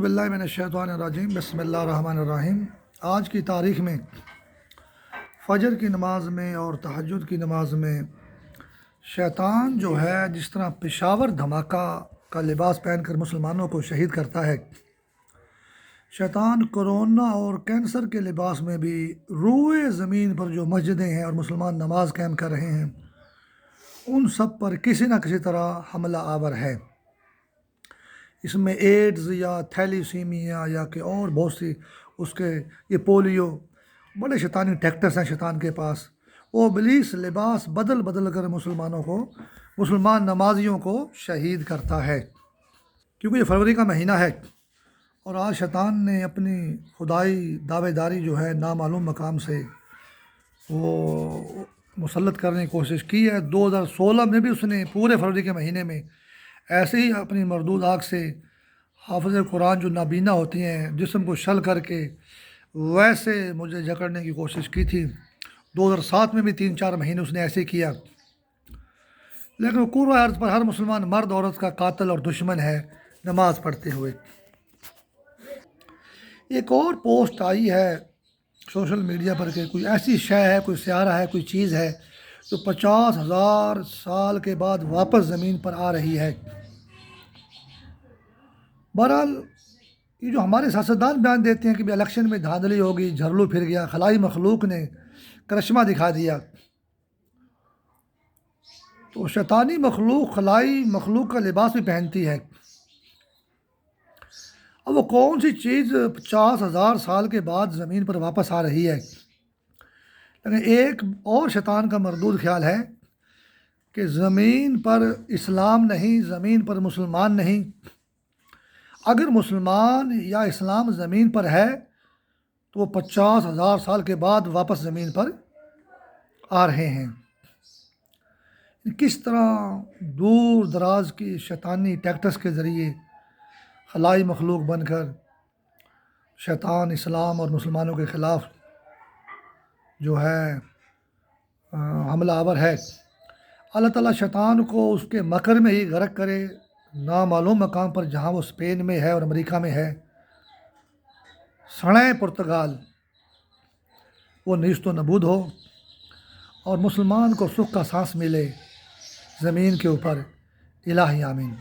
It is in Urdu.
باللہ من الشیطان الرجیم بسم اللہ الرحمن الرحیم۔ آج کی تاریخ میں فجر کی نماز میں اور تہجد کی نماز میں شیطان جو ہے جس طرح پشاور دھماکہ کا لباس پہن کر مسلمانوں کو شہید کرتا ہے، شیطان کرونا اور کینسر کے لباس میں بھی روئے زمین پر جو مسجدیں ہیں اور مسلمان نماز قائم کر رہے ہیں ان سب پر کسی نہ کسی طرح حملہ آور ہے۔ اس میں ایڈز یا تھیلیسیمیا یا کہ اور بہت سی اس کے یہ پولیو بڑے شیطانی ٹیکٹس ہیں شیطان کے پاس۔ وہ ابلیس لباس بدل بدل کر مسلمان نمازیوں کو شہید کرتا ہے، کیونکہ یہ فروری کا مہینہ ہے اور آج شیطان نے اپنی خدائی دعوے داری جو ہے نامعلوم مقام سے وہ مسلط کرنے کی کوشش کی ہے۔ 2016 میں بھی اس نے پورے فروری کے مہینے میں ایسے ہی اپنی مردود آنکھ سے حافظ قرآن جو نابینا ہوتی ہیں جسم کو شل کر کے ویسے مجھے جکڑنے کی کوشش کی تھی۔ 2007 میں بھی 3-4 مہینے اس نے ایسے کیا، لیکن قرہ ارض پر ہر مسلمان مرد عورت کا قاتل اور دشمن ہے نماز پڑھتے ہوئے۔ ایک اور پوسٹ آئی ہے سوشل میڈیا پر کہ کوئی ایسی شے ہے، کوئی سیارہ ہے، کوئی چیز ہے جو 50,000 سال کے بعد واپس زمین پر آ رہی ہے۔ بہرحال یہ جو ہمارے سیاستدان بیان دیتے ہیں کہ الیکشن میں دھاندلی ہوگی، جھرلو پھر گیا، خلائی مخلوق نے کرشمہ دکھا دیا، تو شیطانی مخلوق خلائی مخلوق کا لباس بھی پہنتی ہے۔ اب وہ کون سی چیز 50,000 سال کے بعد زمین پر واپس آ رہی ہے؟ لیکن ایک اور شیطان کا مردود خیال ہے کہ زمین پر اسلام نہیں، زمین پر مسلمان نہیں۔ اگر مسلمان یا اسلام زمین پر ہے تو وہ 50,000 سال کے بعد واپس زمین پر آ رہے ہیں۔ کس طرح دور دراز کی شیطانی ٹیکٹس کے ذریعے خلائی مخلوق بن کر شیطان اسلام اور مسلمانوں کے خلاف جو ہے حملہ آور ہے۔ اللہ تعالیٰ شیطان کو اس کے مکر میں ہی غرق کرے، نامعلوم مقام پر جہاں وہ اسپین میں ہے اور امریکہ میں ہے، سڑیں پرتگال، وہ نیست و نبود ہو اور مسلمان کو سکھ کا سانس ملے زمین کے اوپر۔ الہی آمین۔